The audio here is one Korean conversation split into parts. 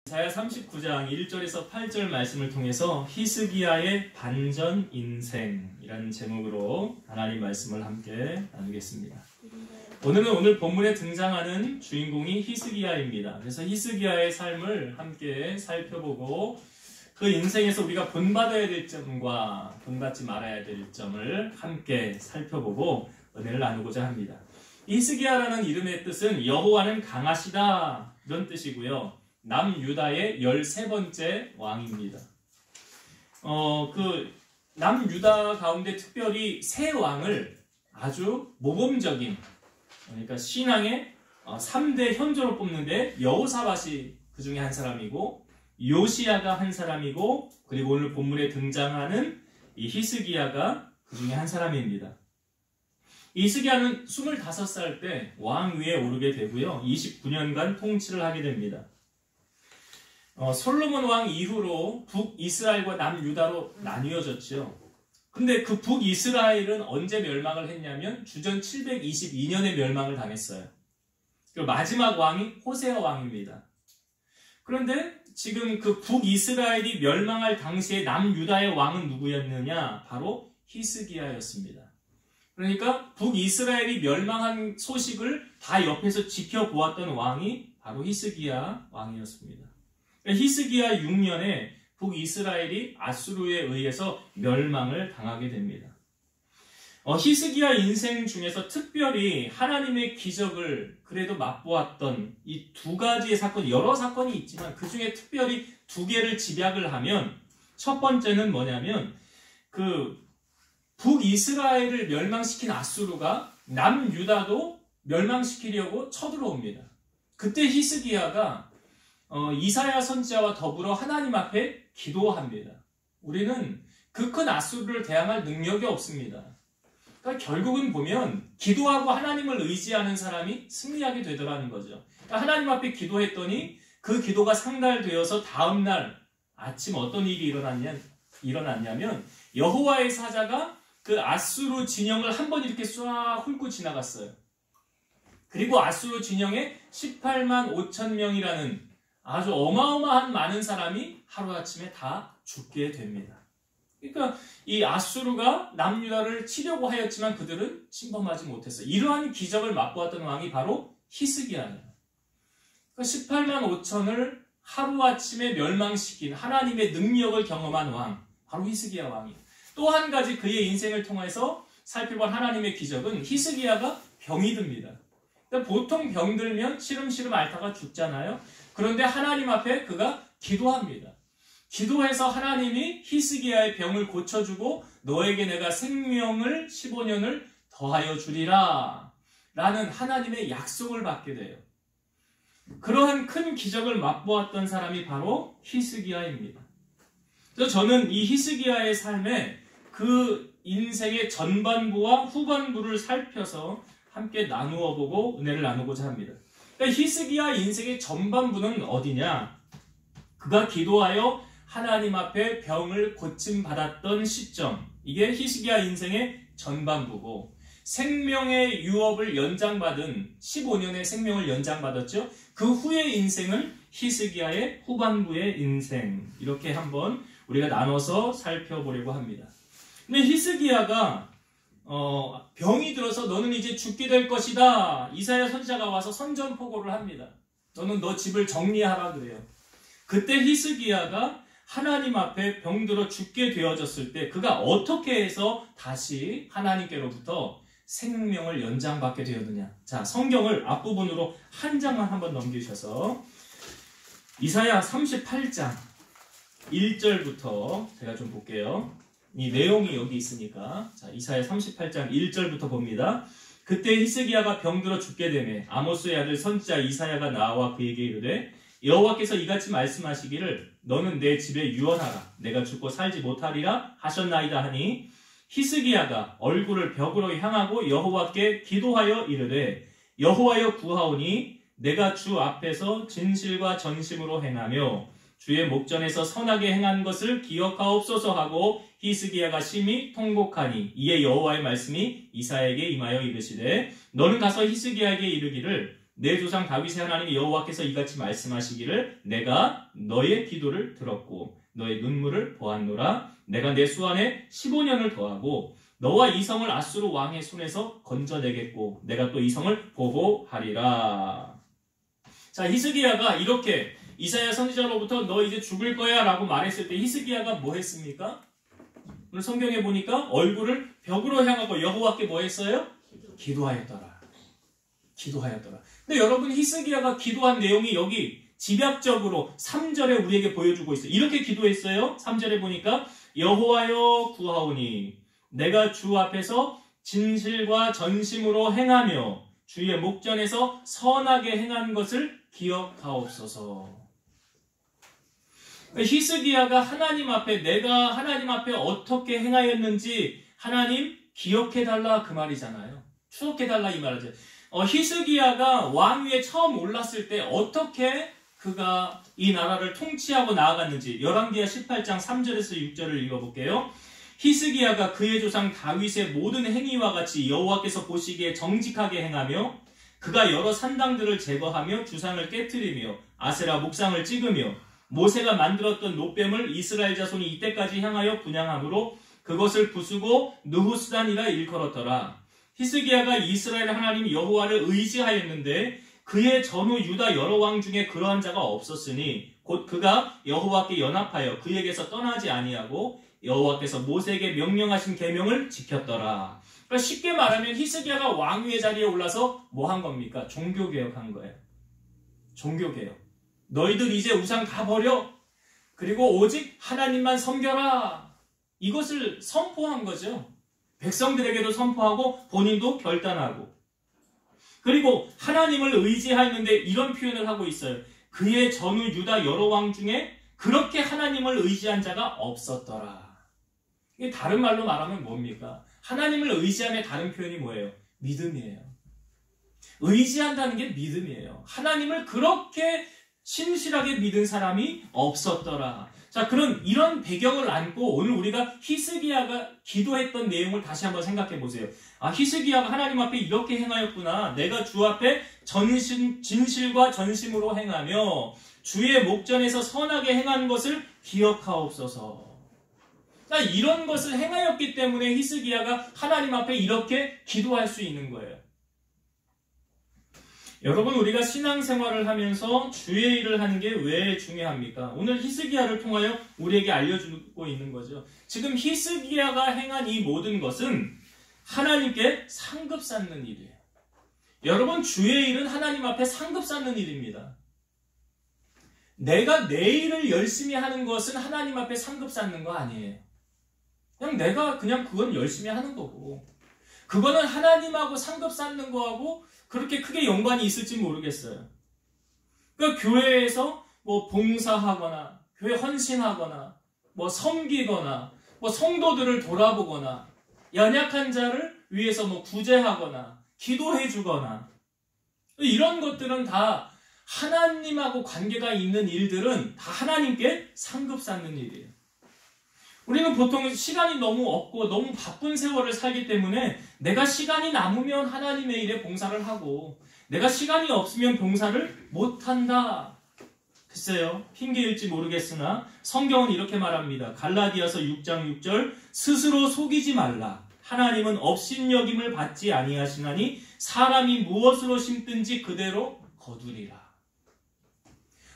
이사야 39장 1절에서 8절 말씀을 통해서 히스기야의 반전 인생이라는 제목으로 하나님 말씀을 함께 나누겠습니다. 오늘은 오늘 본문에 등장하는 주인공이 히스기야입니다. 그래서 히스기야의 삶을 함께 살펴보고 그 인생에서 우리가 본받아야 될 점과 본받지 말아야 될 점을 함께 살펴보고 은혜를 나누고자 합니다. 히스기야라는 이름의 뜻은 여호와는 강하시다 이런 뜻이고요. 남유다의 13번째 왕입니다. 남유다 가운데 특별히 세 왕을 아주 모범적인, 그러니까 신앙의 3대 현조로 뽑는데 여호사밧이 그 중에 한 사람이고 요시야가 한 사람이고 그리고 오늘 본문에 등장하는 이 히스기야가 그 중에 한 사람입니다. 히스기야는 25살 때 왕 위에 오르게 되고요. 29년간 통치를 하게 됩니다. 솔로몬 왕 이후로 북이스라엘과 남유다로 나뉘어졌죠. 근데 그 북이스라엘은 언제 멸망을 했냐면 주전 722년에 멸망을 당했어요. 그리고 마지막 왕이 호세아 왕입니다. 그런데 지금 그 북이스라엘이 멸망할 당시에 남유다의 왕은 누구였느냐? 바로 히스기야였습니다. 그러니까 북이스라엘이 멸망한 소식을 다 옆에서 지켜보았던 왕이 바로 히스기야 왕이었습니다. 히스기야 6년에 북이스라엘이 아수르에 의해서 멸망을 당하게 됩니다. 히스기야 인생 중에서 특별히 하나님의 기적을 그래도 맛보았던 이 두 가지의 사건, 여러 사건이 있지만 그 중에 특별히 두 개를 집약을 하면 첫 번째는 뭐냐면 그 북이스라엘을 멸망시킨 아수르가 남유다도 멸망시키려고 쳐들어옵니다. 그때 히스기야가 이사야 선지자와 더불어 하나님 앞에 기도합니다. 우리는 그 큰 아수르를 대항할 능력이 없습니다. 그러니까 결국은 보면 기도하고 하나님을 의지하는 사람이 승리하게 되더라는 거죠. 그러니까 하나님 앞에 기도했더니 그 기도가 상달되어서 다음날 아침 어떤 일이 일어났냐면 여호와의 사자가 그 아수르 진영을 한번 이렇게 쏴 훑고 지나갔어요. 그리고 아수르 진영에 18만 5천 명이라는 아주 어마어마한 많은 사람이 하루아침에 다 죽게 됩니다. 그러니까 이 아수르가 남유다를 치려고 하였지만 그들은 침범하지 못했어요. 이러한 기적을 맛보았던 왕이 바로 히스기야예요. 그러니까 18만 5천을 하루아침에 멸망시킨 하나님의 능력을 경험한 왕, 바로 히스기야 왕이에요. 또 한 가지 그의 인생을 통해서 살펴본 하나님의 기적은 히스기야가 병이 듭니다. 그러니까 보통 병 들면 시름시름 앓다가 죽잖아요. 그런데 하나님 앞에 그가 기도합니다. 기도해서 하나님이 히스기야의 병을 고쳐주고 너에게 내가 생명을 15년을 더하여 주리라 라는 하나님의 약속을 받게 돼요. 그러한 큰 기적을 맛보았던 사람이 바로 히스기야입니다. 그래서 저는 이 히스기야의 삶에 그 인생의 전반부와 후반부를 살펴서 함께 나누어 보고 은혜를 나누고자 합니다. 그러니까 히스기야 인생의 전반부는 어디냐? 그가 기도하여 하나님 앞에 병을 고침받았던 시점, 이게 히스기야 인생의 전반부고, 생명의 유업을 연장받은 15년의 생명을 연장받았죠. 그 후의 인생을 히스기야의 후반부의 인생, 이렇게 한번 우리가 나눠서 살펴보려고 합니다. 근데 히스기야가 병이 들어서 너는 이제 죽게 될 것이다. 이사야 선지자가 와서 선전포고를 합니다. 너는 너 집을 정리하라 그래요. 그때 히스기야가 하나님 앞에 병들어 죽게 되어졌을 때 그가 어떻게 해서 다시 하나님께로부터 생명을 연장받게 되었느냐. 자, 성경을 앞부분으로 한 장만 한번 넘기셔서 이사야 38장 1절부터 제가 좀 볼게요. 이 내용이 여기 있으니까. 자, 이사야 38장 1절부터 봅니다. 그때 히스기야가 병들어 죽게 되매 아모스의 아들 선지자 이사야가 나와 그에게 이르되 여호와께서 이같이 말씀하시기를 너는 내 집에 유언하라. 내가 죽고 살지 못하리라 하셨나이다 하니 히스기야가 얼굴을 벽으로 향하고 여호와께 기도하여 이르되 여호와여 구하오니 내가 주 앞에서 진실과 전심으로 행하며 주의 목전에서 선하게 행한 것을 기억하옵소서 하고 히스기야가 심히 통곡하니 이에 여호와의 말씀이 이사야에게 임하여 이르시되 너는 가서 히스기야에게 이르기를 내 조상 다윗의 하나님 여호와께서 이같이 말씀하시기를 내가 너의 기도를 들었고 너의 눈물을 보았노라. 내가 내 수완에 15년을 더하고 너와 이 성을 아수르 왕의 손에서 건져내겠고 내가 또 이 성을 보호하리라. 자, 히스기야가 이렇게 이사야 선지자로부터 너 이제 죽을 거야 라고 말했을 때 히스기야가 뭐 했습니까? 오늘 성경에 보니까 얼굴을 벽으로 향하고 여호와께 뭐 했어요? 기도하였더라. 기도하였더라. 근데 여러분, 히스기야가 기도한 내용이 여기 집약적으로 3절에 우리에게 보여주고 있어요. 이렇게 기도했어요. 3절에 보니까 여호와여 구하오니 내가 주 앞에서 진실과 전심으로 행하며 주의 목전에서 선하게 행한 것을 기억하옵소서. 히스기야가 하나님 앞에 내가 하나님 앞에 어떻게 행하였는지 하나님 기억해달라 그 말이잖아요. 추억해달라 이 말이죠. 히스기야가 왕위에 처음 올랐을 때 어떻게 그가 이 나라를 통치하고 나아갔는지 열왕기하 18장 3절에서 6절을 읽어볼게요. 히스기야가 그의 조상 다윗의 모든 행위와 같이 여호와께서 보시기에 정직하게 행하며 그가 여러 산당들을 제거하며 주상을 깨트리며 아세라 목상을 찍으며 모세가 만들었던 놋뱀을 이스라엘 자손이 이때까지 향하여 분향함으로 그것을 부수고 느후스단이라 일컬었더라. 히스기야가 이스라엘 하나님 여호와를 의지하였는데 그의 전후 유다 여러 왕 중에 그러한 자가 없었으니 곧 그가 여호와께 연합하여 그에게서 떠나지 아니하고 여호와께서 모세에게 명령하신 계명을 지켰더라. 그러니까 쉽게 말하면 히스기야가 왕위의 자리에 올라서 뭐 한 겁니까? 종교개혁한 거예요. 종교개혁. 너희들 이제 우상 다 버려. 그리고 오직 하나님만 섬겨라. 이것을 선포한 거죠. 백성들에게도 선포하고 본인도 결단하고. 그리고 하나님을 의지하였는데 이런 표현을 하고 있어요. 그의 전후 유다 여러 왕 중에 그렇게 하나님을 의지한 자가 없었더라. 이게 다른 말로 말하면 뭡니까? 하나님을 의지함의 다른 표현이 뭐예요? 믿음이에요. 의지한다는 게 믿음이에요. 하나님을 그렇게 신실하게 믿은 사람이 없었더라. 자, 그럼 이런 배경을 안고 오늘 우리가 히스기야가 기도했던 내용을 다시 한번 생각해 보세요. 아, 히스기야가 하나님 앞에 이렇게 행하였구나. 내가 주 앞에 진실과 전심으로 행하며 주의 목전에서 선하게 행한 것을 기억하옵소서. 자, 이런 것을 행하였기 때문에 히스기야가 하나님 앞에 이렇게 기도할 수 있는 거예요. 여러분, 우리가 신앙생활을 하면서 주의 일을 하는 게 왜 중요합니까? 오늘 히스기야를 통하여 우리에게 알려주고 있는 거죠. 지금 히스기야가 행한 이 모든 것은 하나님께 상급 쌓는 일이에요. 여러분, 주의 일은 하나님 앞에 상급 쌓는 일입니다. 내가 내 일을 열심히 하는 것은 하나님 앞에 상급 쌓는 거 아니에요. 내가 그건 열심히 하는 거고, 그거는 하나님하고 상급 쌓는 거하고 그렇게 크게 연관이 있을지 모르겠어요. 그러니까 교회에서 뭐 봉사하거나, 교회 헌신하거나, 뭐 섬기거나, 뭐 성도들을 돌아보거나, 연약한 자를 위해서 뭐 구제하거나, 기도해주거나, 이런 것들은 다 하나님하고 관계가 있는 일들은 다 하나님께 상급 쌓는 일이에요. 우리는 보통 시간이 너무 없고 너무 바쁜 세월을 살기 때문에 내가 시간이 남으면 하나님의 일에 봉사를 하고 내가 시간이 없으면 봉사를 못한다. 글쎄요, 핑계일지 모르겠으나 성경은 이렇게 말합니다. 갈라디아서 6장 6절 스스로 속이지 말라. 하나님은 업신여김을 받지 아니하시나니 사람이 무엇으로 심든지 그대로 거두리라.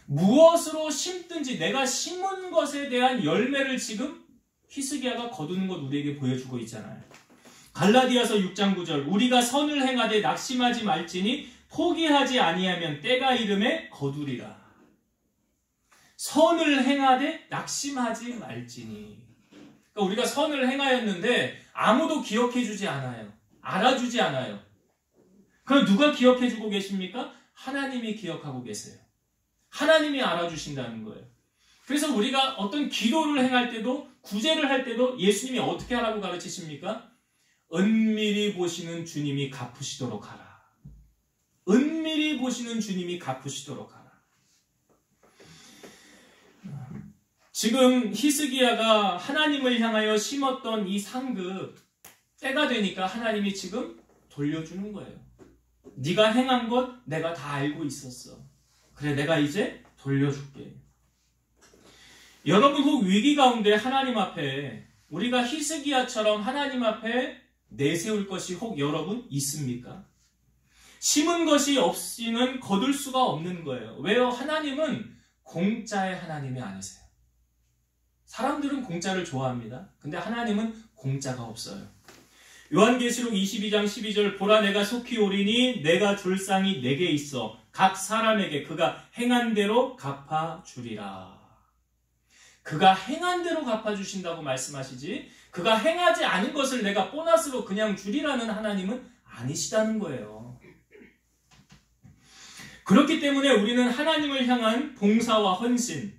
무엇으로 심든지 내가 심은 것에 대한 열매를 지금 히스기야가 거두는 것 우리에게 보여주고 있잖아요. 갈라디아서 6장 9절 우리가 선을 행하되 낙심하지 말지니 포기하지 아니하면 때가 이름에 거두리라. 선을 행하되 낙심하지 말지니. 그러니까 우리가 선을 행하였는데 아무도 기억해주지 않아요. 알아주지 않아요. 그럼 누가 기억해주고 계십니까? 하나님이 기억하고 계세요. 하나님이 알아주신다는 거예요. 그래서 우리가 어떤 기도를 행할 때도 구제를 할 때도 예수님이 어떻게 하라고 가르치십니까? 은밀히 보시는 주님이 갚으시도록 하라. 은밀히 보시는 주님이 갚으시도록 하라. 지금 히스기야가 하나님을 향하여 심었던 이 상급 때가 되니까 하나님이 지금 돌려주는 거예요. 네가 행한 것 내가 다 알고 있었어. 그래, 내가 이제 돌려줄게. 여러분, 혹 위기 가운데 하나님 앞에 우리가 히스기야처럼 하나님 앞에 내세울 것이 혹 여러분 있습니까? 심은 것이 없이는 거둘 수가 없는 거예요. 왜요? 하나님은 공짜의 하나님이 아니세요. 사람들은 공짜를 좋아합니다. 근데 하나님은 공짜가 없어요. 요한계시록 22장 12절 보라 내가 속히 오리니 내가 줄 쌍이 내게 있어 각 사람에게 그가 행한 대로 갚아주리라. 그가 행한 대로 갚아주신다고 말씀하시지 그가 행하지 않은 것을 내가 보너스로 그냥 주리라는 하나님은 아니시다는 거예요. 그렇기 때문에 우리는 하나님을 향한 봉사와 헌신,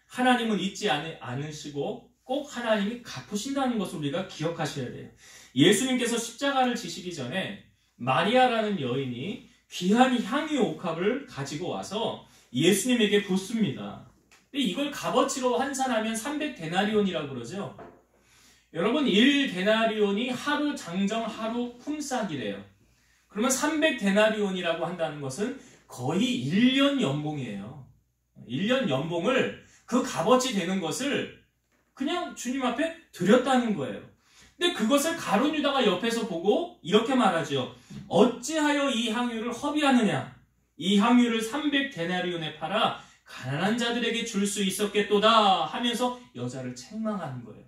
하나님은 잊지 않으시고 꼭 하나님이 갚으신다는 것을 우리가 기억하셔야 돼요. 예수님께서 십자가를 지시기 전에 마리아라는 여인이 귀한 향유 옥합을 가지고 와서 예수님에게 붓습니다. 근데 이걸 값어치로 환산하면 300데나리온이라고 그러죠. 여러분 1데나리온이 하루 장정 하루 품삯이래요. 그러면 300데나리온이라고 한다는 것은 거의 1년 연봉이에요. 1년 연봉을 그 값어치 되는 것을 그냥 주님 앞에 드렸다는 거예요. 근데 그것을 가룟 유다가 옆에서 보고 이렇게 말하죠. 어찌하여 이 향유를 허비하느냐? 이 향유를 300데나리온에 팔아 가난한 자들에게 줄 수 있었겠도다 하면서 여자를 책망하는 거예요.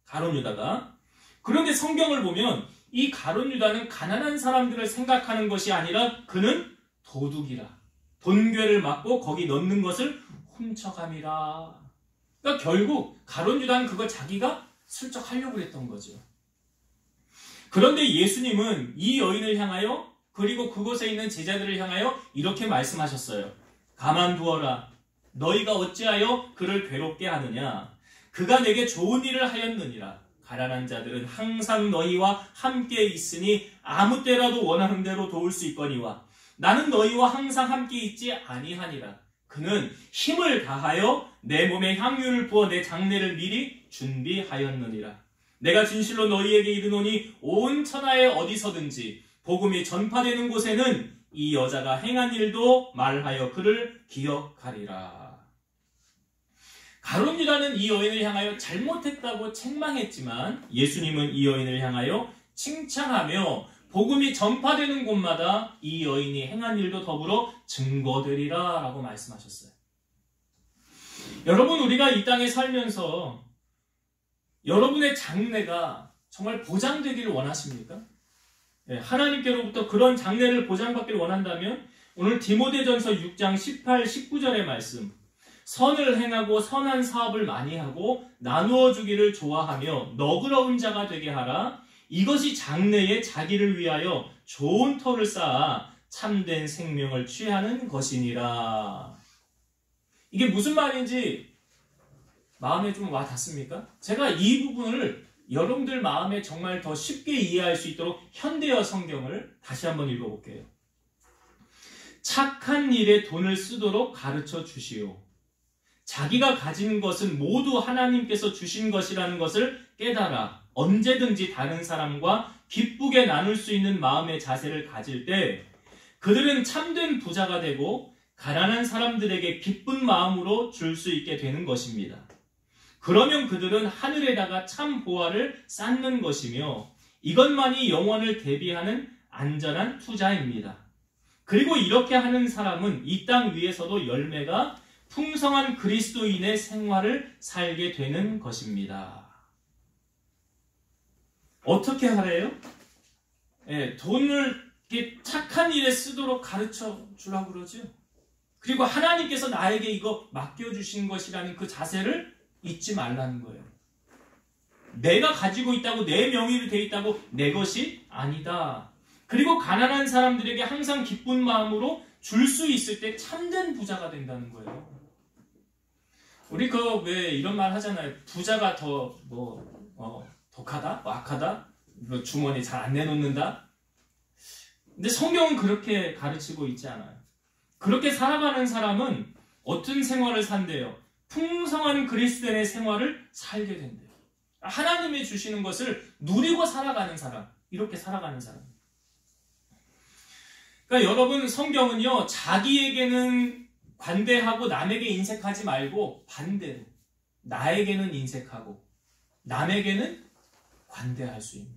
가룟 유다가. 그런데 성경을 보면 이 가룟 유다는 가난한 사람들을 생각하는 것이 아니라 그는 도둑이라. 돈괴를 맞고 거기 넣는 것을 훔쳐감이라. 그러니까 결국 가룟 유다는 그걸 자기가 슬쩍 하려고 했던 거죠. 그런데 예수님은 이 여인을 향하여 그리고 그곳에 있는 제자들을 향하여 이렇게 말씀하셨어요. 가만두어라. 너희가 어찌하여 그를 괴롭게 하느냐. 그가 내게 좋은 일을 하였느니라. 가난한 자들은 항상 너희와 함께 있으니 아무 때라도 원하는 대로 도울 수 있거니와 나는 너희와 항상 함께 있지 아니하니라. 그는 힘을 다하여 내 몸에 향유를 부어 내 장례를 미리 준비하였느니라. 내가 진실로 너희에게 이르노니 온 천하에 어디서든지 복음이 전파되는 곳에는 이 여자가 행한 일도 말하여 그를 기억하리라. 가룟 유다는 이 여인을 향하여 잘못했다고 책망했지만 예수님은 이 여인을 향하여 칭찬하며 복음이 전파되는 곳마다 이 여인이 행한 일도 더불어 증거되리라 라고 말씀하셨어요. 여러분, 우리가 이 땅에 살면서 여러분의 장래가 정말 보장되기를 원하십니까? 하나님께로부터 그런 장래를 보장받기를 원한다면 오늘 디모데전서 6장 18, 19절의 말씀, 선을 행하고 선한 사업을 많이 하고 나누어 주기를 좋아하며 너그러운 자가 되게 하라. 이것이 장래에 자기를 위하여 좋은 터를 쌓아 참된 생명을 취하는 것이니라. 이게 무슨 말인지 마음에 좀 와 닿습니까? 제가 이 부분을 여러분들 마음에 정말 더 쉽게 이해할 수 있도록 현대어 성경을 다시 한번 읽어볼게요. 착한 일에 돈을 쓰도록 가르쳐 주시오. 자기가 가진 것은 모두 하나님께서 주신 것이라는 것을 깨달아 언제든지 다른 사람과 기쁘게 나눌 수 있는 마음의 자세를 가질 때 그들은 참된 부자가 되고 가난한 사람들에게 기쁜 마음으로 줄 수 있게 되는 것입니다. 그러면 그들은 하늘에다가 참 보화를 쌓는 것이며 이것만이 영원을 대비하는 안전한 투자입니다. 그리고 이렇게 하는 사람은 이 땅 위에서도 열매가 풍성한 그리스도인의 생활을 살게 되는 것입니다. 어떻게 하래요? 돈을 착한 일에 쓰도록 가르쳐 주라고 그러죠. 그리고 하나님께서 나에게 이거 맡겨주신 것이라는 그 자세를 잊지 말라는 거예요. 내가 가지고 있다고 내 명의로 돼 있다고 내 것이 아니다. 그리고 가난한 사람들에게 항상 기쁜 마음으로 줄 수 있을 때 참된 부자가 된다는 거예요. 우리 왜 이런 말 하잖아요. 부자가 더 독하다? 악하다? 주머니 잘 안 내놓는다? 근데 성경은 그렇게 가르치고 있지 않아요. 그렇게 살아가는 사람은 어떤 생활을 산대요? 풍성한 그리스도인의 생활을 살게 된대요. 하나님이 주시는 것을 누리고 살아가는 사람, 이렇게 살아가는 사람. 그러니까 여러분 성경은요 자기에게는 관대하고 남에게 인색하지 말고 반대로 나에게는 인색하고 남에게는 관대할 수 있는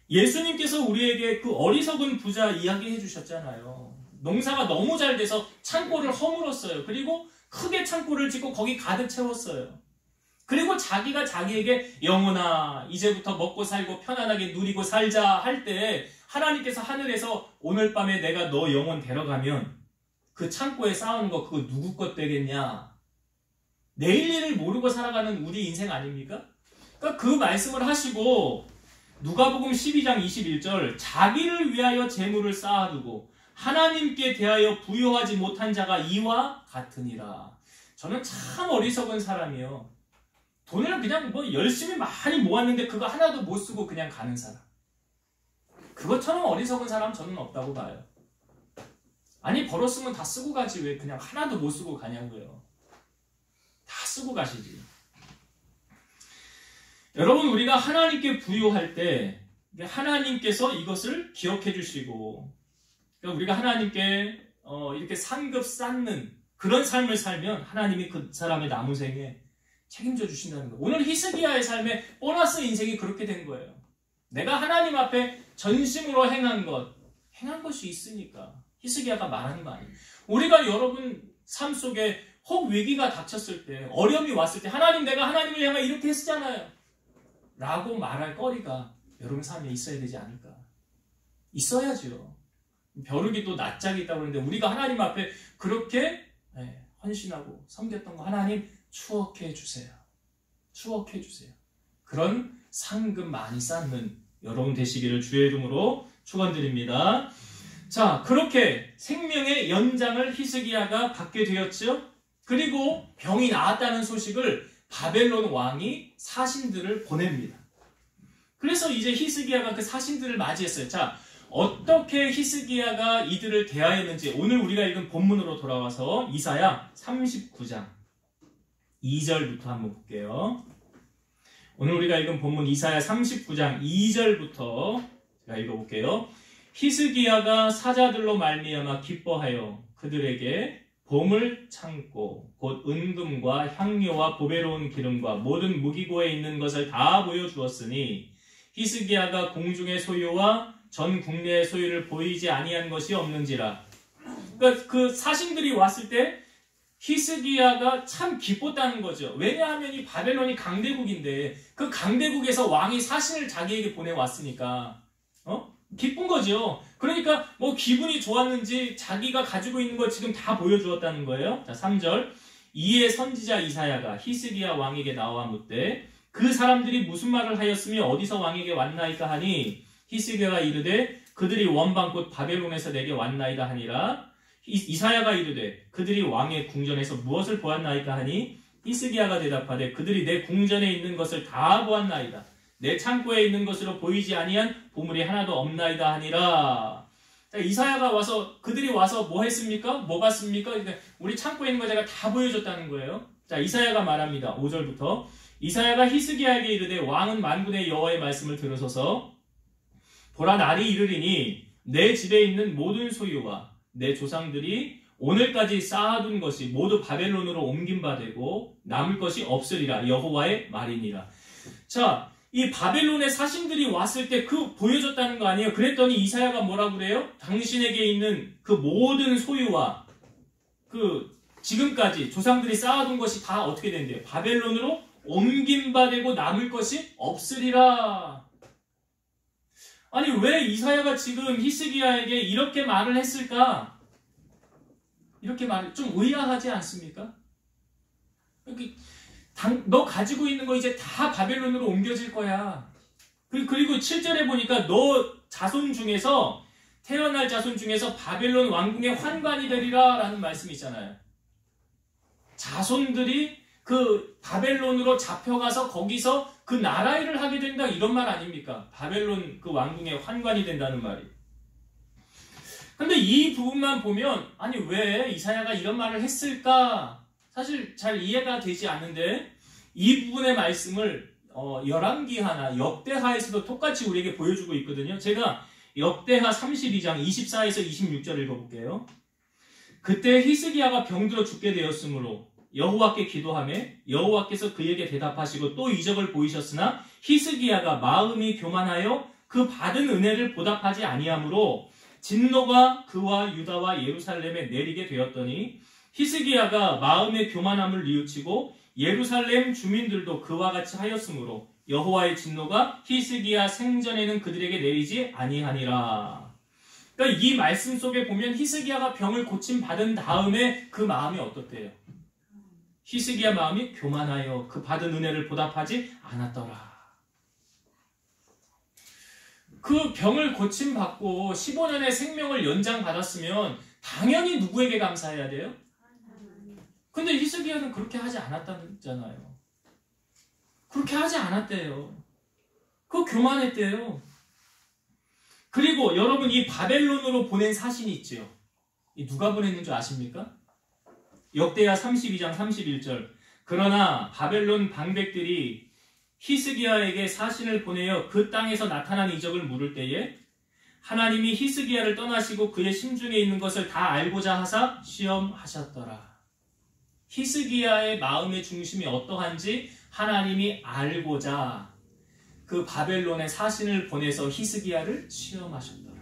예수님께서 우리에게 그 어리석은 부자 이야기해 주셨잖아요. 농사가 너무 잘 돼서 창고를 허물었어요. 그리고 크게 창고를 짓고 거기 가득 채웠어요. 그리고 자기가 자기에게 영혼아 이제부터 먹고 살고 편안하게 누리고 살자 할 때 하나님께서 하늘에서 오늘 밤에 내가 너 영혼 데려가면 그 창고에 쌓아놓은 거 그거 누구 것 되겠냐. 내일 일을 모르고 살아가는 우리 인생 아닙니까? 그러니까 그 말씀을 하시고 누가복음 12장 21절 자기를 위하여 재물을 쌓아두고 하나님께 대하여 부여하지 못한 자가 이와 같으니라. 저는 참 어리석은 사람이에요. 돈을 그냥 뭐 열심히 많이 모았는데 그거 하나도 못 쓰고 그냥 가는 사람. 그것처럼 어리석은 사람 저는 없다고 봐요. 아니 벌었으면 다 쓰고 가지 왜 그냥 하나도 못 쓰고 가냐고요. 다 쓰고 가시지. 여러분 우리가 하나님께 부여할 때 하나님께서 이것을 기억해 주시고 우리가 하나님께 이렇게 상급 쌓는 그런 삶을 살면 하나님이 그 사람의 남은 생에 책임져 주신다는 거예요. 오늘 히스기야의 삶에 보너스 인생이 그렇게 된 거예요. 내가 하나님 앞에 전심으로 행한 것이 있으니까 히스기야가 말하는 말이에요. 우리가 여러분 삶 속에 혹 위기가 닥쳤을 때 어려움이 왔을 때 하나님 내가 하나님을 향해 이렇게 했잖아요 라고 말할 거리가 여러분 삶에 있어야 되지 않을까. 있어야죠. 벼룩이 또 낯짝이 있다고 그러는데 우리가 하나님 앞에 그렇게 헌신하고 섬겼던 거 하나님 추억해 주세요. 추억해 주세요. 그런 상금 많이 쌓는 여러분 되시기를 주의 이름으로 축원드립니다. 자, 그렇게 생명의 연장을 히스기야가 받게 되었죠. 그리고 병이 나았다는 소식을 바벨론 왕이 사신들을 보냅니다. 그래서 이제 히스기야가 그 사신들을 맞이했어요. 자, 어떻게 히스기야가 이들을 대하였는지 오늘 우리가 읽은 본문으로 돌아와서 이사야 39장 2절부터 한번 볼게요. 오늘 우리가 읽은 본문 이사야 39장 2절부터 제가 읽어볼게요. 히스기야가 사자들로 말미암아 기뻐하여 그들에게 봄을 참고 곧 은금과 향료와 보배로운 기름과 모든 무기고에 있는 것을 다 보여주었으니 히스기야가 공중의 소유와 전 국내의 소유를 보이지 아니한 것이 없는지라. 그러니까 그 사신들이 왔을 때 히스기야가 참 기뻤다는 거죠. 왜냐하면 이 바벨론이 강대국인데 그 강대국에서 왕이 사신을 자기에게 보내왔으니까 기쁜 거죠. 그러니까 뭐 기분이 좋았는지 자기가 가지고 있는 걸 지금 다 보여주었다는 거예요. 자, 3절. 이에 선지자 이사야가 히스기야 왕에게 나와 묻되 그 사람들이 무슨 말을 하였으며 어디서 왕에게 왔나이까 하니 히스기야가 이르되 그들이 원방 곧 바벨론에서 내게 왔나이다 하니라. 이사야가 이르되 그들이 왕의 궁전에서 무엇을 보았나이까 하니 히스기야가 대답하되 그들이 내 궁전에 있는 것을 다 보았나이다. 내 창고에 있는 것으로 보이지 아니한 보물이 하나도 없나이다 하니라. 자, 이사야가 와서 그들이 와서 뭐 했습니까? 뭐 봤습니까? 우리 창고에 있는 거 제가 다 보여줬다는 거예요. 자, 이사야가 말합니다. 5절부터 이사야가 히스기야에게 이르되 왕은 만군의 여호와의 말씀을 들으소서. 보라 날이 이르리니 내 집에 있는 모든 소유와 내 조상들이 오늘까지 쌓아둔 것이 모두 바벨론으로 옮긴 바 되고 남을 것이 없으리라. 여호와의 말이니라. 자, 이 바벨론의 사신들이 왔을 때 그 보여줬다는 거 아니에요? 그랬더니 이사야가 뭐라고 그래요? 당신에게 있는 그 모든 소유와 그 지금까지 조상들이 쌓아둔 것이 다 어떻게 된대요? 바벨론으로 옮긴 바 되고 남을 것이 없으리라. 아니 왜 이사야가 지금 히스기야에게 이렇게 말을 했을까? 이렇게 말 좀 의아하지 않습니까? 너 가지고 있는 거 이제 다 바벨론으로 옮겨질 거야. 그리고 7절에 보니까 너 자손 중에서 태어날 자손 중에서 바벨론 왕궁의 환관이 되리라 라는 말씀이 있잖아요. 자손들이 그 바벨론으로 잡혀가서 거기서 그 나라 일을 하게 된다 이런 말 아닙니까? 바벨론 그 왕궁의 환관이 된다는 말이. 근데 이 부분만 보면 아니 왜 이사야가 이런 말을 했을까? 사실 잘 이해가 되지 않는데 이 부분의 말씀을 열왕기하나 역대하에서도 똑같이 우리에게 보여주고 있거든요. 제가 역대하 32장 24에서 26절 읽어볼게요. 그때 히스기야가 병들어 죽게 되었으므로 여호와께 기도하매 여호와께서 그에게 대답하시고 또 이적을 보이셨으나 히스기야가 마음이 교만하여 그 받은 은혜를 보답하지 아니하므로 진노가 그와 유다와 예루살렘에 내리게 되었더니 히스기야가 마음의 교만함을 뉘우치고 예루살렘 주민들도 그와 같이 하였으므로 여호와의 진노가 히스기야 생전에는 그들에게 내리지 아니하니라. 그러니까 이 말씀 속에 보면 히스기야가 병을 고침 받은 다음에 그 마음이 어떻대요? 히스기야 마음이 교만하여 그 받은 은혜를 보답하지 않았더라. 그 병을 고침받고 15년의 생명을 연장받았으면 당연히 누구에게 감사해야 돼요? 근데 히스기야는 그렇게 하지 않았다잖아요. 그렇게 하지 않았대요. 그거 교만했대요. 그리고 여러분 이 바벨론으로 보낸 사신이 있죠. 이 누가 보냈는 줄 아십니까? 역대하 32장 31절. 그러나 바벨론 방백들이 히스기야에게 사신을 보내어 그 땅에서 나타난 이적을 물을 때에 하나님이 히스기야를 떠나시고 그의 심중에 있는 것을 다 알고자 하사 시험하셨더라. 히스기야의 마음의 중심이 어떠한지 하나님이 알고자 그 바벨론의 사신을 보내서 히스기야를 시험하셨더라.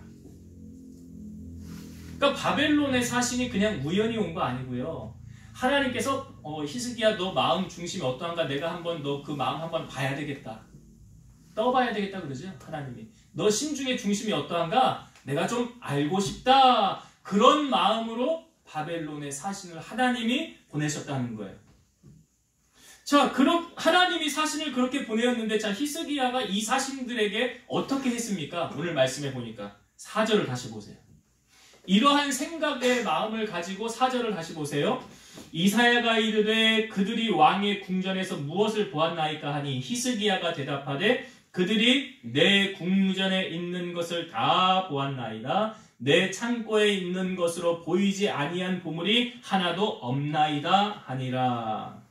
그러니까 바벨론의 사신이 그냥 우연히 온 거 아니고요. 하나님께서 히스기야 너 마음 중심이 어떠한가 내가 한번 너 그 마음 한번 봐야 되겠다. 떠봐야 되겠다 그러죠. 하나님이. 너 심중의 중심이 어떠한가 내가 좀 알고 싶다. 그런 마음으로 바벨론의 사신을 하나님이 보내셨다는 거예요. 자, 하나님이 사신을 그렇게 보내었는데 자 히스기야가 이 사신들에게 어떻게 했습니까? 오늘 말씀해 보니까 4절을 다시 보세요. 이러한 생각의 마음을 가지고 4절을 다시 보세요. 이사야가 이르되 그들이 왕의 궁전에서 무엇을 보았나이까 하니 히스기야가 대답하되 그들이 내 궁전에 있는 것을 다 보았나이다. 내 창고에 있는 것으로 보이지 아니한 보물이 하나도 없나이다 하니라.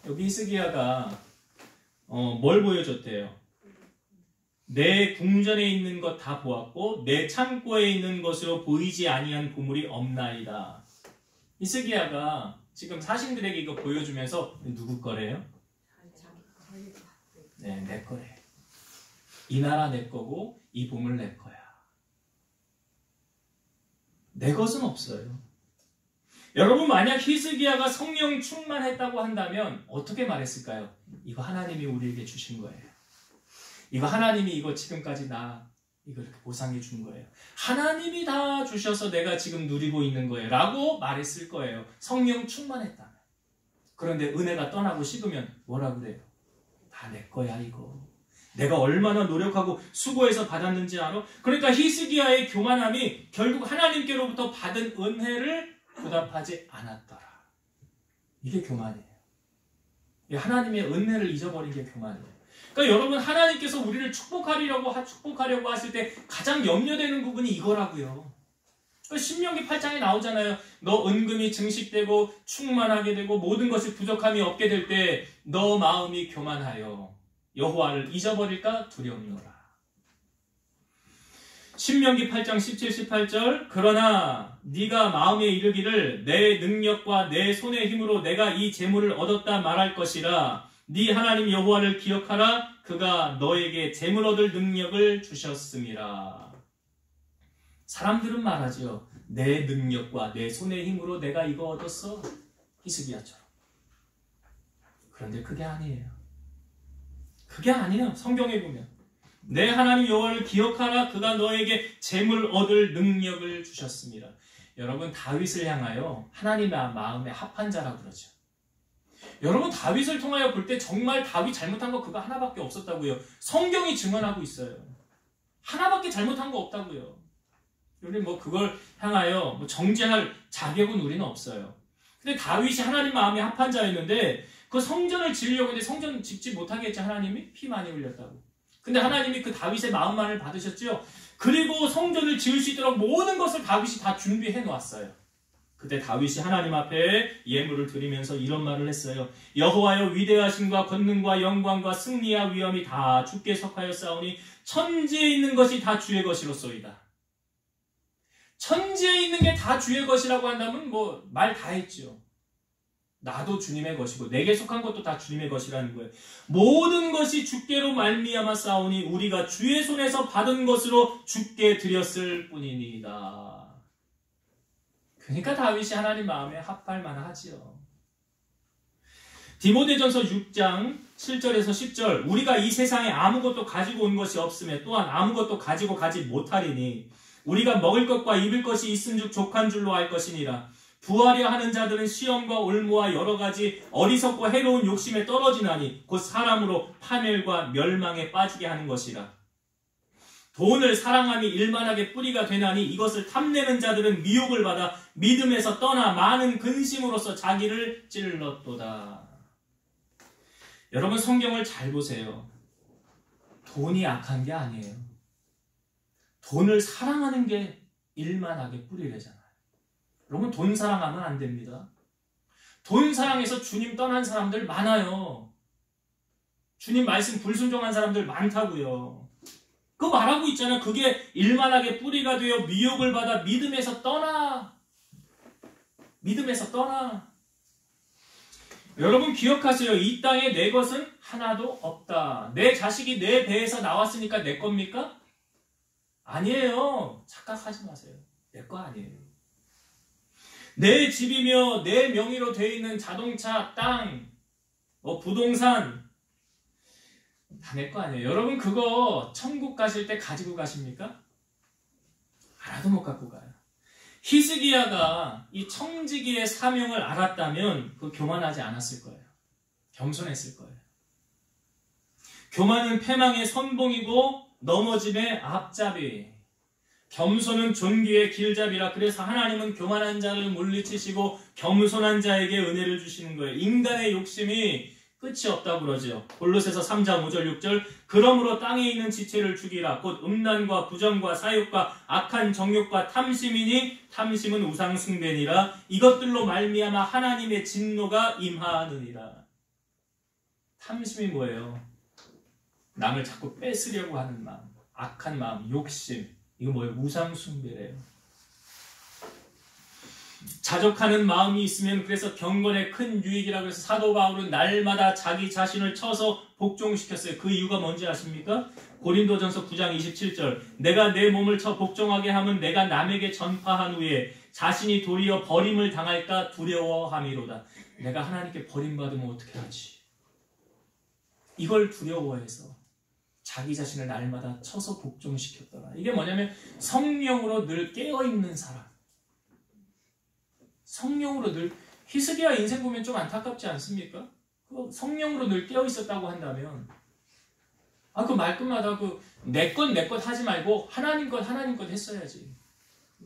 여기 히스기야가 뭘 보여줬대요? 내 궁전에 있는 것 다 보았고 내 창고에 있는 것으로 보이지 아니한 보물이 없나이다. 히스기야가 지금 사신들에게 이거 보여주면서 누구 거래요? 네, 내 거래. 이 나라 내 거고 이 보물 내 거야. 내 것은 없어요. 여러분 만약 히스기야가 성령 충만했다고 한다면 어떻게 말했을까요? 이거 하나님이 우리에게 주신 거예요. 이거 하나님이 이거 지금까지 이거 이렇게 보상해 준 거예요. 하나님이 다 주셔서 내가 지금 누리고 있는 거예요. 라고 말했을 거예요. 성령 충만했다면. 그런데 은혜가 떠나고 식으면 뭐라 그래요? 다 내 거야 이거. 내가 얼마나 노력하고 수고해서 받았는지 알아? 그러니까 히스기야의 교만함이 결국 하나님께로부터 받은 은혜를 보답하지 않았더라. 이게 교만이에요. 하나님의 은혜를 잊어버린 게 교만이에요. 그러니까 여러분 하나님께서 우리를 축복하려고 하실 때 가장 염려되는 부분이 이거라고요. 그러니까 신명기 8장에 나오잖아요. 너 은금이 증식되고 충만하게 되고 모든 것이 부족함이 없게 될 때 너 마음이 교만하여 여호와를 잊어버릴까 두렵노라. 신명기 8장 17, 18절 그러나 네가 마음에 이르기를 내 능력과 내 손의 힘으로 내가 이 재물을 얻었다 말할 것이라. 네 하나님 여호와를 기억하라. 그가 너에게 재물 얻을 능력을 주셨음이라. 사람들은 말하죠. 내 능력과 내 손의 힘으로 내가 이거 얻었어. 히스기야처럼. 그런데 그게 아니에요. 그게 아니에요. 성경에 보면. 내 하나님 여호와를 기억하라. 그가 너에게 재물 얻을 능력을 주셨습니다. 여러분 다윗을 향하여 하나님의 마음에 합한 자라고 그러죠. 여러분 다윗을 통하여 볼 때 정말 다윗 잘못한 거 그거 하나밖에 없었다고요. 성경이 증언하고 있어요. 하나밖에 잘못한 거 없다고요. 우리 그걸 향하여 정죄할 자격은 우리는 없어요. 근데 다윗이 하나님 마음에 합한 자였는데 그 성전을 지으려고 했는데 성전 짓지 못하게 했지. 하나님이 피 많이 흘렸다고. 근데 하나님이 그 다윗의 마음만을 받으셨죠. 그리고 성전을 지을 수 있도록 모든 것을 다윗이 다 준비해 놓았어요. 그때 다윗이 하나님 앞에 예물을 드리면서 이런 말을 했어요. 여호와여 위대하심과 권능과 영광과 승리와 위엄이 다 주께 속하여 싸우니 천지에 있는 것이 다 주의 것이로소이다. 천지에 있는 게 다 주의 것이라고 한다면 뭐 말 다 했죠. 나도 주님의 것이고 내게 속한 것도 다 주님의 것이라는 거예요. 모든 것이 주께로 말미암아 싸우니 우리가 주의 손에서 받은 것으로 주께 드렸을 뿐이니이다. 그러니까 다윗이 하나님 마음에 합할 만하지요. 디모데전서 6장 7절에서 10절 우리가 이 세상에 아무것도 가지고 온 것이 없으며 또한 아무것도 가지고 가지 못하리니 우리가 먹을 것과 입을 것이 있은즉 족한 줄로 알 것이니라. 부하려 하는 자들은 시험과 올무와 여러 가지 어리석고 해로운 욕심에 떨어지나니 곧 사람으로 파멸과 멸망에 빠지게 하는 것이라. 돈을 사랑함이 일만하게 뿌리가 되나니 이것을 탐내는 자들은 미혹을 받아 믿음에서 떠나 많은 근심으로써 자기를 찔렀도다. 여러분 성경을 잘 보세요. 돈이 악한 게 아니에요. 돈을 사랑하는 게 일만하게 뿌리래잖아요. 여러분 돈 사랑하면 안 됩니다. 돈 사랑해서 주님 떠난 사람들 많아요. 주님 말씀 불순종한 사람들 많다고요. 그거 말하고 있잖아요. 그게 일만하게 뿌리가 되어 미혹을 받아 믿음에서 떠나. 믿음에서 떠나. 여러분 기억하세요. 이 땅에 내 것은 하나도 없다. 내 자식이 내 배에서 나왔으니까 내 겁니까? 아니에요. 착각하지 마세요. 내 거 아니에요. 내 집이며 내 명의로 되어 있는 자동차, 땅, 부동산 다 내 거 아니에요. 여러분 그거 천국 가실 때 가지고 가십니까? 하나도 못 갖고 가요. 히스기야가 이 청지기의 사명을 알았다면 그 교만하지 않았을 거예요. 겸손했을 거예요. 교만은 패망의 선봉이고 넘어짐의 앞잡이. 겸손은 존귀의 길잡이라. 그래서 하나님은 교만한 자를 물리치시고 겸손한 자에게 은혜를 주시는 거예요. 인간의 욕심이 끝이 없다고 그러죠. 골로새서 3장 5절 6절 그러므로 땅에 있는 지체를 죽이라. 곧 음란과 부정과 사욕과 악한 정욕과 탐심이니 탐심은 우상 숭배니라. 이것들로 말미암아 하나님의 진노가 임하느니라. 탐심이 뭐예요? 남을 자꾸 뺏으려고 하는 마음, 악한 마음, 욕심. 이거 뭐예요? 우상 숭배래요. 자족하는 마음이 있으면 그래서 경건의 큰 유익이라고 해서 사도 바울은 날마다 자기 자신을 쳐서 복종시켰어요. 그 이유가 뭔지 아십니까? 고린도전서 9장 27절 내가 내 몸을 쳐 복종하게 하면 내가 남에게 전파한 후에 자신이 도리어 버림을 당할까 두려워함이로다. 내가 하나님께 버림받으면 어떻게 하지? 이걸 두려워해서 자기 자신을 날마다 쳐서 복종시켰더라. 이게 뭐냐면 성령으로 늘 깨어있는 사람. 성령으로 늘 히스기야 인생 보면 좀 안타깝지 않습니까? 성령으로 늘 깨어있었다고 한다면 그 말끝마다 내 것 하지 말고 하나님 것 했어야지.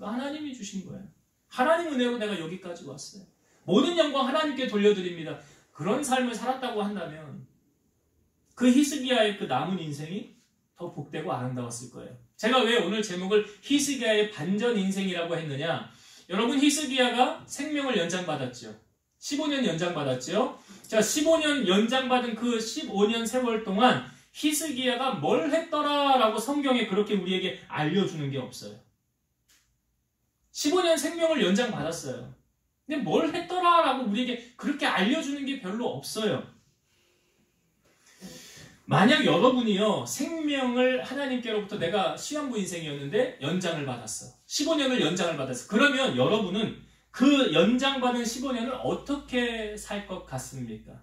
하나님이 주신 거예요. 하나님 은혜로 내가 여기까지 왔어요. 모든 영광 하나님께 돌려드립니다. 그런 삶을 살았다고 한다면 그 히스기야의 그 남은 인생이 더 복되고 아름다웠을 거예요. 제가 왜 오늘 제목을 히스기야의 반전 인생이라고 했느냐? 여러분 히스기야가 생명을 연장받았죠. 15년 연장받았죠. 자, 15년 연장받은 그 15년 세월 동안 히스기야가 뭘 했더라라고 성경에 그렇게 우리에게 알려주는 게 없어요. 15년 생명을 연장받았어요. 근데 뭘 했더라라고 우리에게 그렇게 알려주는 게 별로 없어요. 만약 여러분이요, 생명을 하나님께로부터 내가 시한부 인생이었는데 연장을 받았어. 15년을 연장을 받았어. 그러면 여러분은 그 연장받은 15년을 어떻게 살 것 같습니까?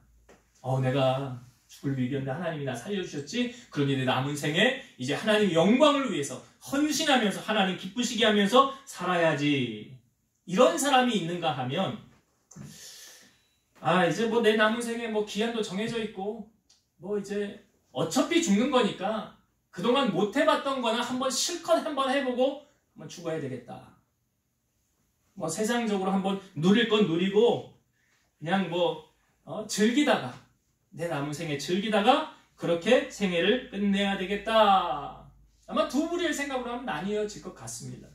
내가 죽을 위기였는데 하나님이 나 살려주셨지? 그러니 내 남은 생에 이제 하나님의 영광을 위해서 헌신하면서 하나님 기쁘시게 하면서 살아야지. 이런 사람이 있는가 하면 이제 내 남은 생에 기한도 정해져 있고 이제 어차피 죽는 거니까 그동안 못 해봤던 거는 한번 실컷 한번 해보고 한번 죽어야 되겠다. 세상적으로 한번 누릴 건 누리고 그냥 즐기다가 내 남은 생에 즐기다가 그렇게 생애를 끝내야 되겠다. 아마 두 부류의 생각으로 하면 나뉘어질 것 같습니다.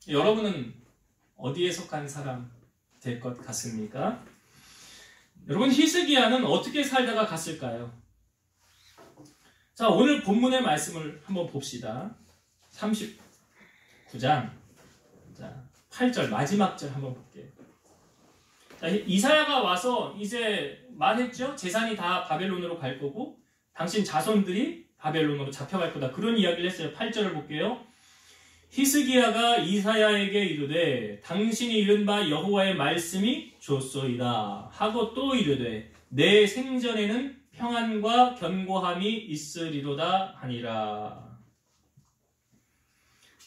여러분은 어디에 속한 사람, 될 것 같습니까? 여러분, 히스기야는 어떻게 살다가 갔을까요? 자, 오늘 본문의 말씀을 한번 봅시다. 39장 8절 마지막 절 한번 볼게요. 자, 이사야가 와서 이제 말했죠. 재산이 다 바벨론으로 갈 거고 당신 자손들이 바벨론으로 잡혀갈 거다. 그런 이야기를 했어요. 8절을 볼게요. 히스기야가 이사야에게 이르되 당신이 이른 바 여호와의 말씀이 좋소이다 하고 또 이르되 내 생전에는 평안과 견고함이 있으리로다 하니라.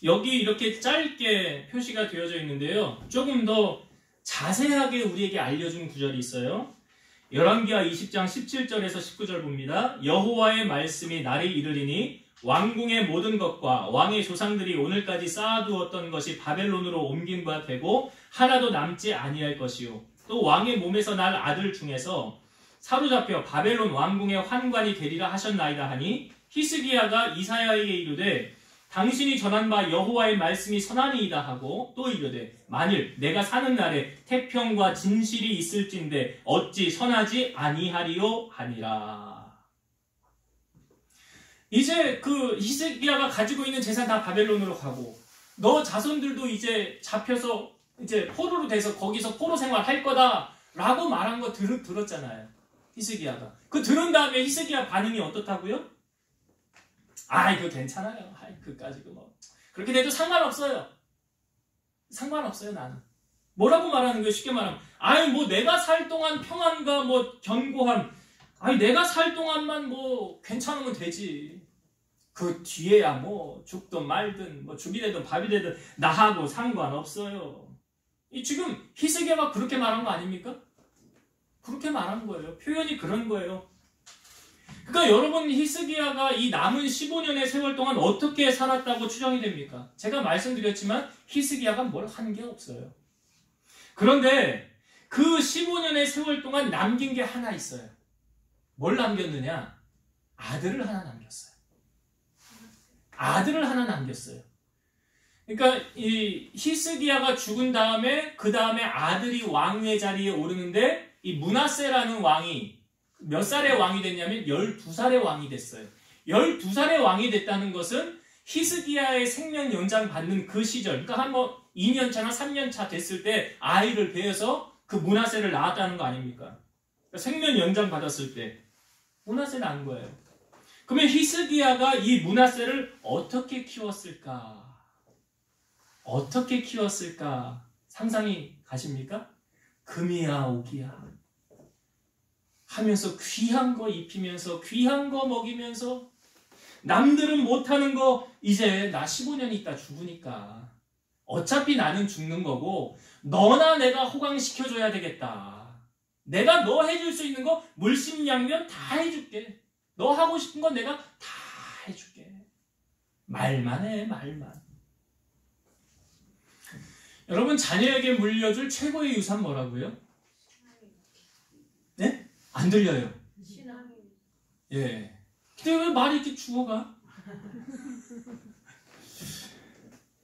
여기 이렇게 짧게 표시가 되어져 있는데요. 조금 더 자세하게 우리에게 알려준 구절이 있어요. 열왕기하 20장 17절에서 19절 봅니다. 여호와의 말씀이 날이 이르리니 왕궁의 모든 것과 왕의 조상들이 오늘까지 쌓아두었던 것이 바벨론으로 옮긴 바 되고 하나도 남지 아니할 것이요. 또 왕의 몸에서 날 아들 중에서 사로잡혀 바벨론 왕궁의 환관이 되리라 하셨나이다 하니 히스기야가 이사야에게 이르되 당신이 전한 바 여호와의 말씀이 선하니이다 하고 또 이르되 만일 내가 사는 날에 태평과 진실이 있을진데 어찌 선하지 아니하리요 하니라. 이제 그 히스기야가 가지고 있는 재산 다 바벨론으로 가고 너 자손들도 이제 잡혀서 이제 포로로 돼서 거기서 포로 생활할 거다라고 말한 거 들었잖아요. 히스기야가. 그 들은 다음에 히스기야 반응이 어떻다고요? 아, 이거 괜찮아요. 아이, 그까지 뭐 그렇게 돼도 상관없어요. 상관없어요, 나는. 뭐라고 말하는 거예요? 쉽게 말하면, 아이, 뭐 내가 살 동안 평안과 뭐 견고함, 아니 내가 살 동안만 뭐 괜찮으면 되지. 그 뒤에야 뭐 죽든 말든 뭐 죽이 되든 밥이 되든 나하고 상관없어요. 이 지금 히스기야가 그렇게 말한 거 아닙니까? 그렇게 말한 거예요. 표현이 그런 거예요. 그러니까 여러분, 히스기야가 이 남은 15년의 세월 동안 어떻게 살았다고 추정이 됩니까? 제가 말씀드렸지만 히스기야가 뭘 한 게 없어요. 그런데 그 15년의 세월 동안 남긴 게 하나 있어요. 뭘 남겼느냐? 아들을 하나 남겼어요. 아들을 하나 남겼어요. 그러니까 이 히스기야가 죽은 다음에 그 다음에 아들이 왕의 자리에 오르는데 이 므낫세라는 왕이 몇 살의 왕이 됐냐면 12살의 왕이 됐어요. 12살의 왕이 됐다는 것은 히스기야의 생명 연장 받는 그 시절, 그러니까 한 뭐 2년차나 3년차 됐을 때 아이를 배어서 그 므낫세를 낳았다는 거 아닙니까? 그러니까 생명 연장 받았을 때 므낫세를 낳은 거예요. 그러면 히스기야가 이 므낫세를 어떻게 키웠을까? 어떻게 키웠을까? 상상이 가십니까? 금이야 오기야 하면서 귀한 거 입히면서 귀한 거 먹이면서 남들은 못하는 거 이제 나 15년 있다 죽으니까 어차피 나는 죽는 거고 너나 내가 호강시켜줘야 되겠다. 내가 너 해줄 수 있는 거 물심양면 다 해줄게. 너 하고 싶은 건 내가 다 해줄게. 말만 해, 말만. 여러분, 자녀에게 물려줄 최고의 유산 뭐라고요? 네? 안 들려요. 예. 근데 왜 말이 이렇게 죽어가?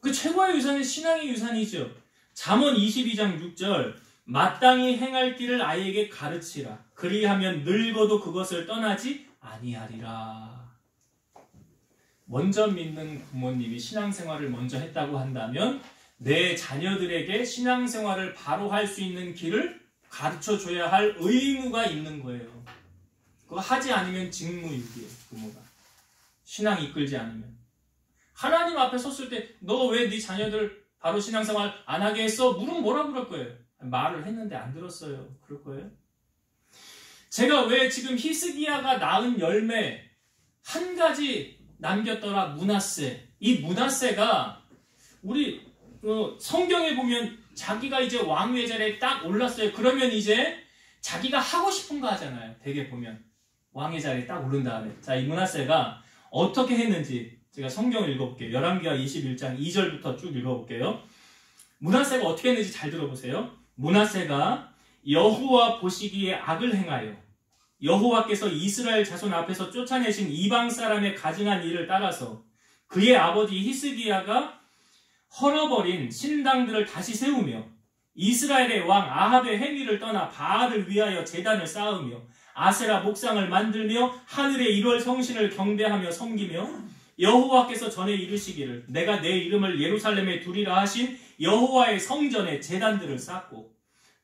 그 최고의 유산은 신앙의 유산이죠. 잠언 22장 6절 마땅히 행할 길을 아이에게 가르치라. 그리하면 늙어도 그것을 떠나지 아니하리라. 먼저 믿는 부모님이 신앙생활을 먼저 했다고 한다면 내 자녀들에게 신앙생활을 바로 할 수 있는 길을 가르쳐줘야 할 의무가 있는 거예요. 그거 하지 않으면 직무유기예요. 부모가. 신앙 이끌지 않으면. 하나님 앞에 섰을 때 너 왜 네 자녀들 바로 신앙생활 안 하게 했어? 물으면 뭐라 그럴 거예요? 말을 했는데 안 들었어요. 그럴 거예요? 제가 왜 지금 히스기야가 낳은 열매 한 가지 남겼더라. 므낫세. 이 므낫세가 우리 성경에 보면 자기가 이제 왕의 자리에 딱 올랐어요. 그러면 이제 자기가 하고 싶은 거 하잖아요. 되게 보면 왕의 자리에 딱 오른 다음에 자, 이 므낫세가 어떻게 했는지 제가 성경을 읽어볼게요. 열왕기하 21장 2절부터 쭉 읽어볼게요. 므낫세가 어떻게 했는지 잘 들어보세요. 므낫세가 여호와 보시기에 악을 행하여 여호와께서 이스라엘 자손 앞에서 쫓아내신 이방 사람의 가증한 일을 따라서 그의 아버지 히스기야가 헐어버린 신당들을 다시 세우며 이스라엘의 왕 아합의 행위를 떠나 바알을 위하여 제단을 쌓으며 아세라 목상을 만들며 하늘의 1월 성신을 경배하며 섬기며 여호와께서 전에 이르시기를 내가 내 이름을 예루살렘에 두리라 하신 여호와의 성전에 제단들을 쌓고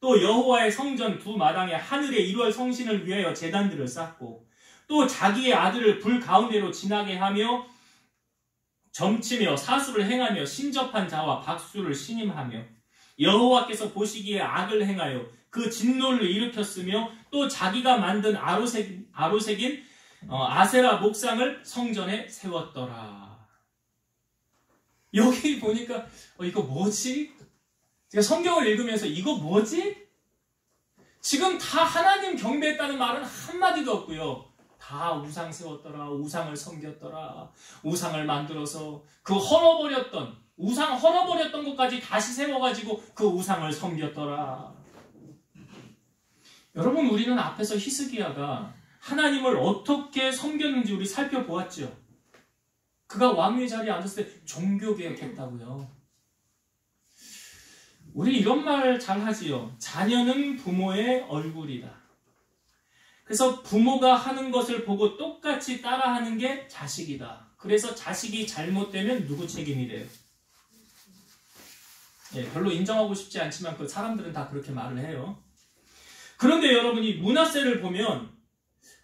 또 여호와의 성전 두 마당에 하늘의 1월 성신을 위하여 제단들을 쌓고 또 자기의 아들을 불 가운데로 지나게 하며 점치며 사수를 행하며 신접한 자와 박수를 신임하며 여호와께서 보시기에 악을 행하여 그 진노를 일으켰으며 또 자기가 만든 아로색인 아세라 목상을 성전에 세웠더라. 여기 보니까 이거 뭐지? 제가 성경을 읽으면서 이거 뭐지? 지금 다 하나님 경배했다는 말은 한마디도 없고요. 다 우상 세웠더라, 우상을 섬겼더라, 우상을 만들어서 그 우상 헐어버렸던 것까지 다시 세워가지고 그 우상을 섬겼더라. 여러분, 우리는 앞에서 히스기야가 하나님을 어떻게 섬겼는지 우리 살펴보았죠. 그가 왕의 자리에 앉았을 때 종교개혁했다고요. 우리 이런 말 잘 하지요. 자녀는 부모의 얼굴이다. 그래서 부모가 하는 것을 보고 똑같이 따라하는 게 자식이다. 그래서 자식이 잘못되면 누구 책임이 돼요? 별로 인정하고 싶지 않지만 그 사람들은 다 그렇게 말을 해요. 그런데 여러분이 므낫세를 보면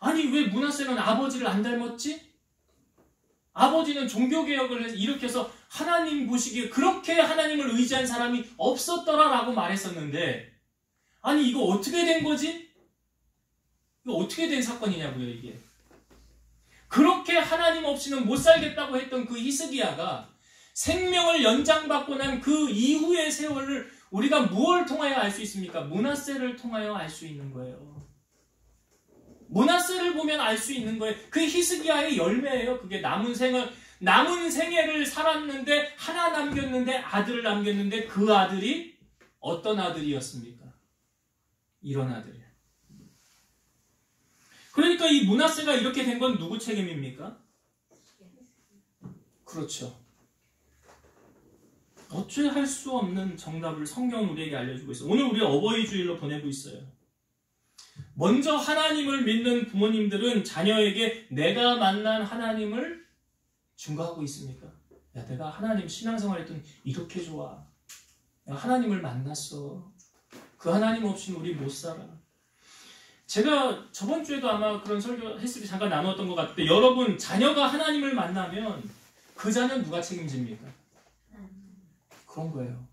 아니 왜 므낫세는 아버지를 안 닮았지? 아버지는 종교개혁을 일으켜서 하나님 보시기에 그렇게 하나님을 의지한 사람이 없었더라라고 말했었는데 아니 이거 어떻게 된 거지? 이거 어떻게 된 사건이냐고요 이게. 그렇게 하나님 없이는 못 살겠다고 했던 그 히스기야가 생명을 연장받고 난 그 이후의 세월을 우리가 무엇을 통하여 알 수 있습니까? 므낫세를 통하여 알 수 있는 거예요. 므낫세를 보면 알 수 있는 거예요. 그 히스기야의 열매예요. 그게 남은 생애를 살았는데 하나 남겼는데 아들을 남겼는데 그 아들이 어떤 아들이었습니까? 이런 아들이에요. 그러니까 이 므낫세가 이렇게 된 건 누구 책임입니까? 그렇죠. 어찌할 수 없는 정답을 성경은 우리에게 알려주고 있어요. 오늘 우리 어버이 주일로 보내고 있어요. 먼저 하나님을 믿는 부모님들은 자녀에게 내가 만난 하나님을 증거하고 있습니까? 야, 내가 하나님 신앙생활 했더니 이렇게 좋아. 내가 하나님을 만났어. 그 하나님 없이는 우리 못 살아. 제가 저번 주에도 아마 그런 설교 했을 때 잠깐 나누었던 것 같은데 여러분 자녀가 하나님을 만나면 그 자녀는 누가 책임집니까? 그런 거예요.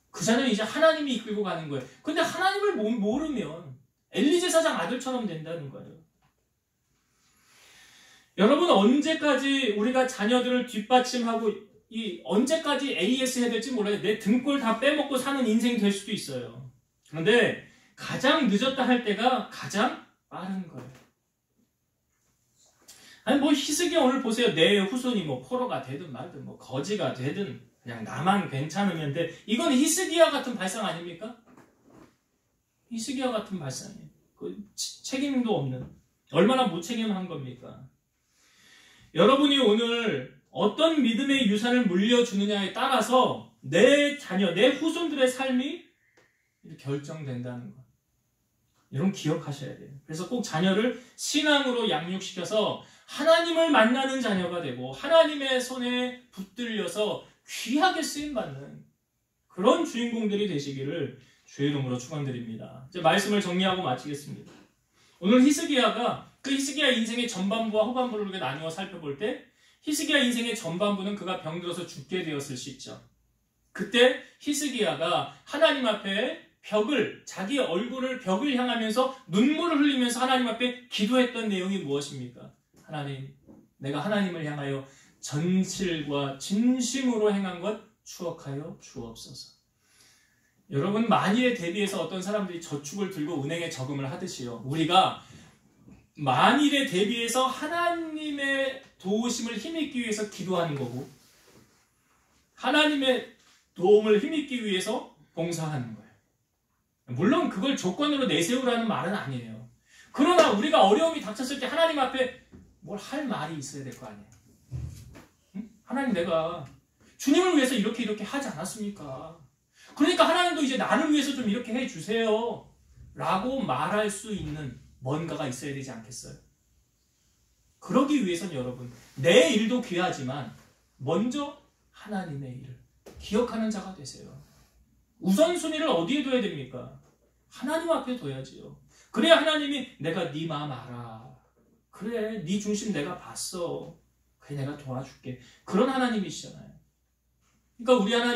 그 자녀는 이제 하나님이 이끌고 가는 거예요. 근데 하나님을 모르면 엘리 제사장 아들처럼 된다는 거예요. 여러분 언제까지 우리가 자녀들을 뒷받침하고 언제까지 AS 해야 될지 몰라요. 내 등골 다 빼먹고 사는 인생이 될 수도 있어요. 그런데 가장 늦었다 할 때가 가장 빠른 거예요. 아니 히스기야 오늘 보세요. 내 후손이 포로가 되든 말든 거지가 되든 그냥 나만 괜찮으면 돼. 이건 히스기야 같은 발상 아닙니까? 히스기야 같은 발상이에요. 책임도 없는. 얼마나 무책임한 겁니까? 여러분이 오늘 어떤 믿음의 유산을 물려주느냐에 따라서 내 자녀, 내 후손들의 삶이 결정된다는 것. 여러분 기억하셔야 돼요. 그래서 꼭 자녀를 신앙으로 양육시켜서 하나님을 만나는 자녀가 되고 하나님의 손에 붙들려서 귀하게 쓰임받는 그런 주인공들이 되시기를 주의 이름으로 축원드립니다. 이제 말씀을 정리하고 마치겠습니다. 오늘 히스기야가 그 히스기야 인생의 전반부와 후반부를 우리가 나누어 살펴볼 때 히스기야 인생의 전반부는 그가 병들어서 죽게 되었을 시점. 그때 히스기야가 하나님 앞에 자기 얼굴을 벽을 향하면서 눈물을 흘리면서 하나님 앞에 기도했던 내용이 무엇입니까? 하나님, 내가 하나님을 향하여 전실과 진심으로 행한 것 추억하여 주옵소서. 여러분 만일에 대비해서 어떤 사람들이 저축을 들고 은행에 저금을 하듯이요. 우리가 만일에 대비해서 하나님의 도우심을 힘입기 위해서 기도하는 거고 하나님의 도움을 힘입기 위해서 봉사하는 거예요. 물론 그걸 조건으로 내세우라는 말은 아니에요. 그러나 우리가 어려움이 닥쳤을 때 하나님 앞에 뭘 할 말이 있어야 될 거 아니에요. 응? 하나님 내가 주님을 위해서 이렇게 하지 않았습니까? 그러니까 하나님도 이제 나를 위해서 좀 이렇게 해주세요 라고 말할 수 있는 뭔가가 있어야 되지 않겠어요? 그러기 위해서는 여러분, 내 일도 귀하지만 먼저 하나님의 일을 기억하는 자가 되세요. 우선순위를 어디에 둬야 됩니까? 하나님 앞에 둬야지요. 그래야 하나님이 내가 네 마음 알아. 그래, 네 중심 내가 봤어. 그래, 내가 도와줄게. 그런 하나님이시잖아요. 그러니까 우리 하나님